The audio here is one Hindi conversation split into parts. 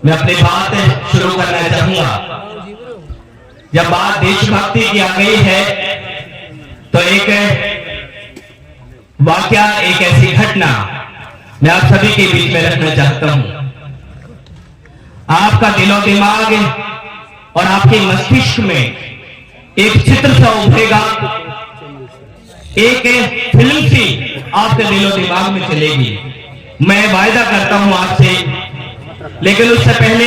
मैं अपनी बात शुरू करना चाहूंगा। जब बात देशभक्ति की आ गई है तो एक वाकया, एक ऐसी घटना मैं आप सभी के बीच में रखना चाहता हूं। आपका दिलो दिमाग और आपके मस्तिष्क में एक चित्र सा उभरेगा, एक फिल्म सी आपके दिलो दिमाग में चलेगी। मैं वायदा करता हूं आपसे, लेकिन उससे पहले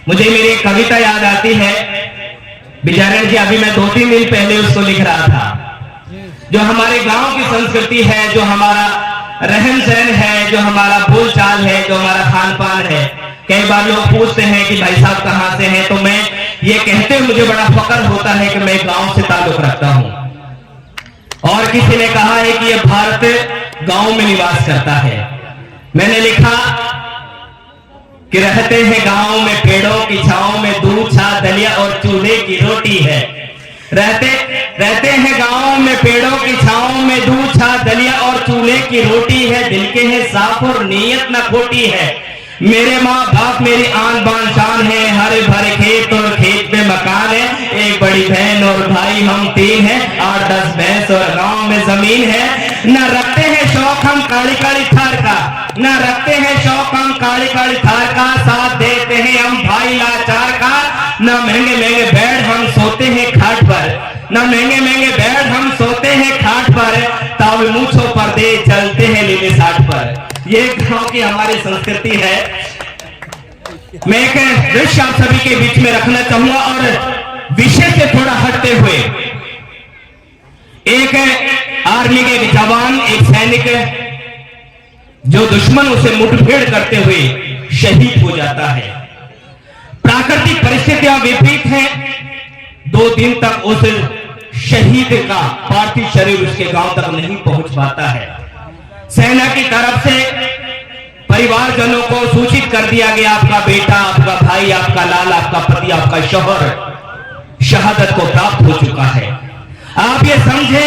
मुझे मेरी एक कविता याद आती है। बिजारण जी, अभी मैं 2-3 दिन पहले उसको लिख रहा था। जो हमारे गांव की संस्कृति है, जो हमारा रहन सहन है, जो हमारा बोलचाल है, जो हमारा खान पान है। कई बार लोग पूछते हैं कि भाई साहब कहां से हैं, तो मैं ये कहते हुए मुझे बड़ा फक्र होता है कि मैं गांव से ताल्लुक रखता हूं। और किसी ने कहा है कि यह भारत गांव में निवास करता है। मैंने लिखा कि रहते हैं गांव में पेड़ों की छांव में, दूध छाछ दलिया और चूल्हे की रोटी है। रहते हैं गांव में पेड़ों की छांव में, दूध छाछ दलिया और चूल्हे की रोटी है। दिल के है साफ और नीयत न खोटी है। मेरे माँ बाप मेरी आन बान शान है। हरे भरे खेत और खेत में मकान है। एक बड़ी बहन और भाई हम 3 हैं। 8-10 भैंस और गांव में जमीन है। न रखते हैं शौक हम काली काली थार का, न रखते हैं शौक हम काली काली थार का। साथ देते हैं हम भाई लाचार का। न महंगे महंगे बेड हम सोते हैं खाट पर, न महंगे महंगे बेड हम सोते हैं खाट पर। ताव मूछों पर दे चलते हैं लीले साठ पर। ये गांव की हमारी संस्कृति है। मैं एक दृश्य आप सभी के बीच में रखना चाहूंगा और विषय से थोड़ा हटते हुए। एक आर्मी के एक जवान, एक सैनिक, जो दुश्मनों से मुठभेड़ करते हुए शहीद हो जाता है। प्राकृतिक परिस्थितियां विपरीत हैं। 2 दिन तक उस शहीद का पार्थिव शरीर उसके गांव तक नहीं पहुंच पाता है। सेना की तरफ से परिवारजनों को सूचित कर दिया गया, आपका बेटा, आपका भाई, आपका लाल, आपका पति, आपका शौहर शहादत को प्राप्त हो चुका है। आप ये समझे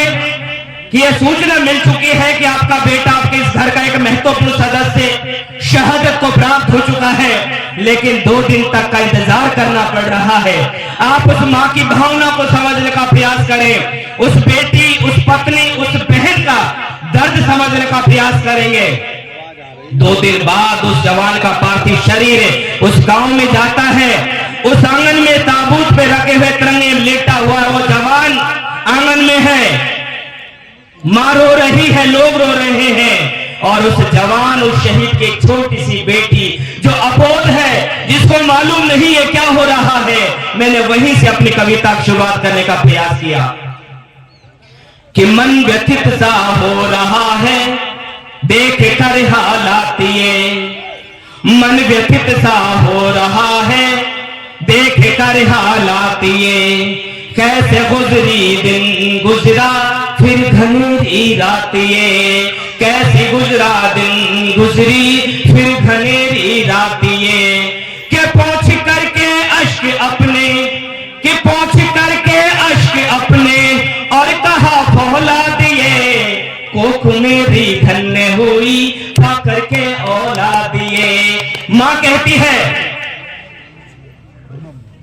कि यह सूचना मिल चुकी है कि आपका बेटा, आपके इस घर का एक महत्वपूर्ण सदस्य शहादत को प्राप्त हो चुका है, लेकिन 2 दिन तक का इंतजार करना पड़ रहा है। आप उस मां की भावना को समझने का प्रयास करें। उस बेटी, उस पत्नी, उस बहन का दर्द समझने का प्रयास करेंगे। 2 दिन बाद उस जवान का पार्थिव शरीर उस गांव में जाता है। उस आंगन में ताबूत पे रखे हुए तिरंगे लेटा हुआ वो जवान आंगन में है। मां रो रही है, लोग रो रहे हैं, और उस जवान, उस शहीद की एक छोटी सी बेटी जो अबोध है, जिसको मालूम नहीं है क्या हो रहा है, मैंने वहीं से अपनी कविता की शुरुआत करने का प्रयास किया कि मन व्यथित सा हो रहा है देख कर हालात ये, मन व्यथित सा हो रहा है देख कर हालात ये। कैसे गुजरी दिन गुजरा फिर घनेरी रात ये, कैसे गुजरा दिन गुजरी फिर घनेरी रात ये। के पहुंच करके अश्क अपने, के पहुंच करके अश्क अपने और कहा फौलाद ये। कोख मेरी धन्य हुई पा करके औलाद ये। मां कहती है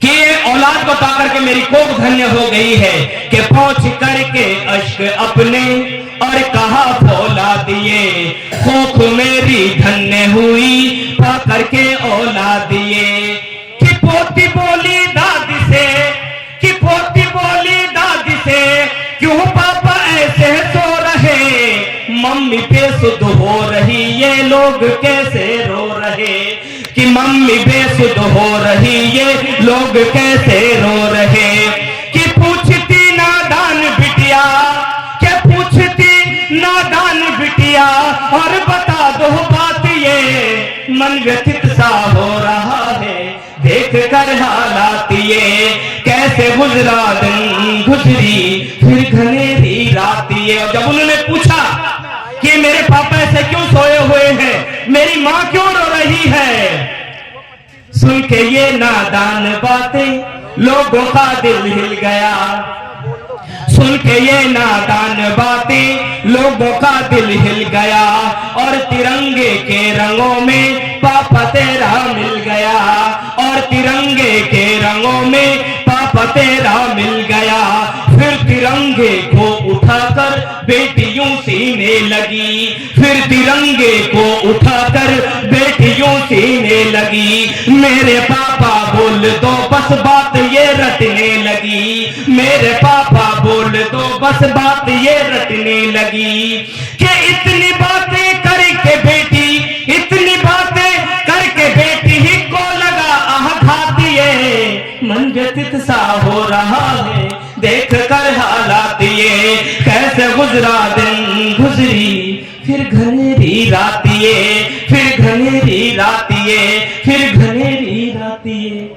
कि औलाद को पाकर के मेरी कोख धन्य हो गई है। कि पहुंच करके अश्क अपने और कहा फौलाद ये। कोख मेरी धन्य हुई पा करके औलाद ये। कि पोती बोली दादी से, कि पोती बोली दादी से, क्यों पापा ऐसे सो रहे। मम्मी बेसुध हो रही, ये लोग कैसे रो रहे। कि मम्मी बेसुध हो रही, ये लोग कैसे रो रहे। कि पूछती नादान बिटिया, क्या पूछती नादान बिटिया, और बता दो बात ये। मन व्यथित सा हो रहा है देख कर हालात ये। कैसे गुजरा दिन गुजरी फिर घनेरी रात ये। और जब उन्होंने पूछा कि मेरे पापा ऐसे क्यों सोए हुए हैं, मेरी मां क्यों रो रही है, सुन के ये नादान बातें लोगों का दिल हिल गया। सुन के ये नादान बातें लोगों का दिल हिल गया। और तिरंगे के रंगों में पापा तेरा मिल गया। गया और तिरंगे के रंगों में पापा तेरा मिल गया। फिर तिरंगे को उठाकर बेटियों सीने लगी, फिर तिरंगे को उठाकर बेटियों सीने लगी। मेरे पापा बोल दो बस बात ये रटने लगी, मेरे पापा बोल दो बस बात ये रटने लगी कि इतनी बातें करके बेटी, इतनी बातें करके बेटी ही को लगा आघात ये। मन व्यथित सा हो रहा है देख कर हालात ये, कैसे गुजरा दिन गुजरी फिर घनेरी रात ये, फिर घनेरी रात ये, फिर घनेरी रात ये।